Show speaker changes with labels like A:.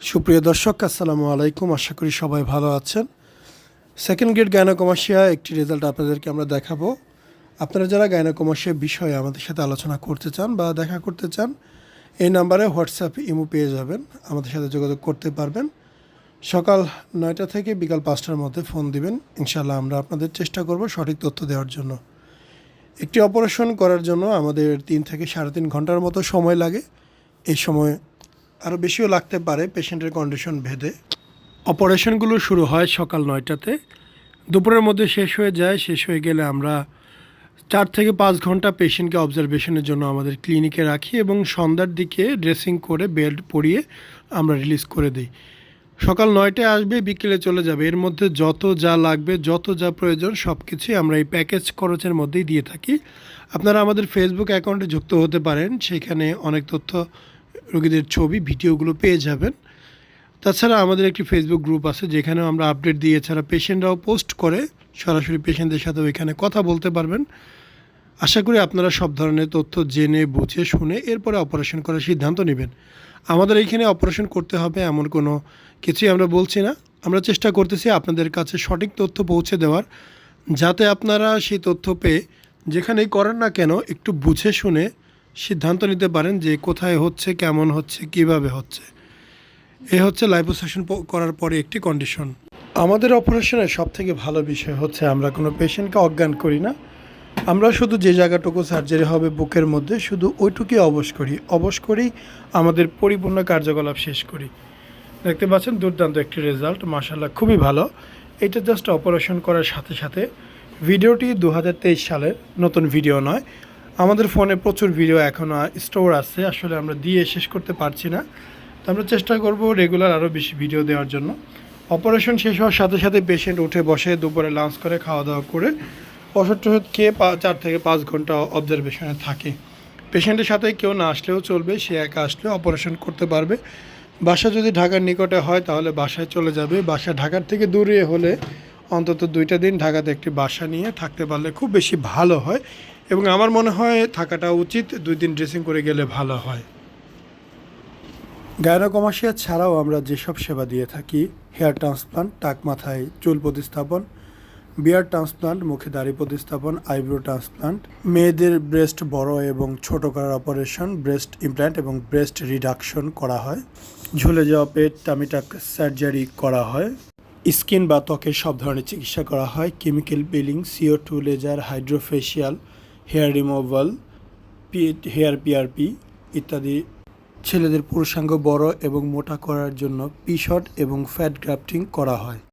A: সুপ্রিয় দর্শক, আসসালামু আলাইকুম। আশা করি সবাই ভালো আছেন। সেকেন্ড গ্রেড গাইনোকমাসিয়া একটি রেজাল্ট আপনাদেরকে আমরা দেখাবো। আপনারা যারা গাইনোকমাসিয়া বিষয়ে আমাদের সাথে আলোচনা করতে চান বা দেখা করতে চান, এই নাম্বারে হোয়াটসঅ্যাপ ইমো পেয়ে যাবেন, আমাদের সাথে যোগাযোগ করতে পারবেন। সকাল 9টা থেকে বিকাল 5টার মধ্যে ফোন দিবেন। ইনশাআল্লাহ আমরা আপনাদের চেষ্টা করব সঠিক তথ্য দেওয়ার জন্য। একটি অপারেশন করার জন্য আমাদের 3 থেকে 3.5 ঘন্টার মতো সময় লাগে। এই সময় আরও বেশিও লাগতে পারে পেশেন্টের কন্ডিশন ভেদে। অপারেশনগুলো শুরু হয় সকাল 9টাতে, দুপুরের মধ্যে শেষ হয়ে যায়। শেষ হয়ে গেলে আমরা 4 থেকে 5 ঘন্টা পেশেন্টকে অবজারভেশনের জন্য আমাদের ক্লিনিকে রাখি এবং সন্ধ্যার দিকে ড্রেসিং করে বেল্ট পরিয়ে আমরা রিলিজ করে দিই। সকাল 9টায় আসবে, বিকেলে চলে যাবে। এর মধ্যে যত যা লাগবে, যত যা প্রয়োজন সব কিছুই আমরা এই প্যাকেজ খরচের মধ্যেই দিয়ে থাকি। আপনারা আমাদের ফেসবুক অ্যাকাউন্টে যুক্ত হতে পারেন, সেখানে অনেক তথ্য, রোগীদের ছবি, ভিডিওগুলো পেয়ে যাবেন। তাছাড়া আমাদের একটি ফেসবুক গ্রুপ আছে, যেখানেও আমরা আপডেট দিয়ে, এছাড়া পেশেন্টরাও পোস্ট করে, সরাসরি পেশেন্টদের সাথেও এখানে কথা বলতে পারবেন। আশা করি আপনারা সব ধরনের তথ্য জেনে বুঝে শুনে এরপরে অপারেশন করার সিদ্ধান্ত নেবেন। আমাদের এইখানে অপারেশন করতে হবে এমন কোনো কিছুই আমরা বলছি না। আমরা চেষ্টা করতেছি আপনাদের কাছে সঠিক তথ্য পৌঁছে দেওয়ার, যাতে আপনারা সেই তথ্য পেয়ে যেখানেই করেন না কেন একটু বুঝে শুনে সিদ্ধান্ত নিতে পারেন যে কোথায় হচ্ছে, কেমন হচ্ছে, কিভাবে হচ্ছে। এ হচ্ছে লাইপোসেশন করার পরে একটি কন্ডিশন। আমাদের অপারেশনের সবথেকে ভালো বিষয় হচ্ছে আমরা কোনো পেশেন্টকে অজ্ঞান করি না। আমরা শুধু যে জায়গাটুকু সার্জারি হবে বুকের মধ্যে, শুধু ওইটুকুই অবশ করি আমাদের পরিপূর্ণ কার্যকলাপ শেষ করি। দেখতে পাচ্ছেন দুর্দান্ত একটি রেজাল্ট, মাশাআল্লাহ খুবই ভালো। এটা জাস্ট অপারেশন করার সাথে সাথে। ভিডিওটি 2023 সালের, নতুন ভিডিও নয়। আমাদের ফোনে প্রচুর ভিডিও এখনও স্টোর আছে, আসলে আমরা দিয়ে শেষ করতে পারছি না। তো আমরা চেষ্টা করব রেগুলার আরও বেশি ভিডিও দেওয়ার জন্য। অপারেশন শেষ হওয়ার সাথে সাথে পেশেন্ট উঠে বসে, দুপুরে লাঞ্চ করে, খাওয়া দাওয়া করে, ওষুধ টষুধ খেয়ে 4 থেকে 5 ঘন্টা অবজারভেশনে থাকে। পেশেন্টের সাথে কেউ না আসলেও চলবে, সে একা আসলেও অপারেশন করতে পারবে। বাসা যদি ঢাকার নিকটে হয় তাহলে বাসায় চলে যাবে। বাসা ঢাকার থেকে দূরে হলে অন্তত 2টা দিন ঢাকাতে একটি বাসা নিয়ে থাকতে পারলে খুব বেশি ভালো হয়, এবং আমার মনে হয় থাকাটা উচিত। 2 দিন ড্রেসিং করে গেলে ভালো হয়। গাইনোকমাসিয়া ছাড়াও আমরা যেসব সেবা দিয়ে থাকি, হেয়ার ট্রান্সপ্লান্ট, টাক মাথায় চুল প্রতিস্থাপন, বিয়ার ট্রান্সপ্লান্ট, মুখে দাড়ি প্রতিস্থাপন, আইব্রো ট্রান্সপ্লান্ট, মেয়েদের ব্রেস্ট বড় এবং ছোট করার অপারেশন, ব্রেস্ট ইমপ্ল্যান্ট এবং ব্রেস্ট রিডাকশন করা হয়, ঝুলে যাওয়া পেট, টামিটাক সার্জারি করা হয়, স্কিন বা ত্বকের সব ধরনের চিকিৎসা করা হয়, chemical peeling, CO2 laser, hydrofacial, hair removal, hair PRP ইত্যাদি। ছেলেদের পুরুষাঙ্গ বড় এবং মোটা করার জন্য পিশট এবং ফ্যাট গ্রাফটিং করা হয়।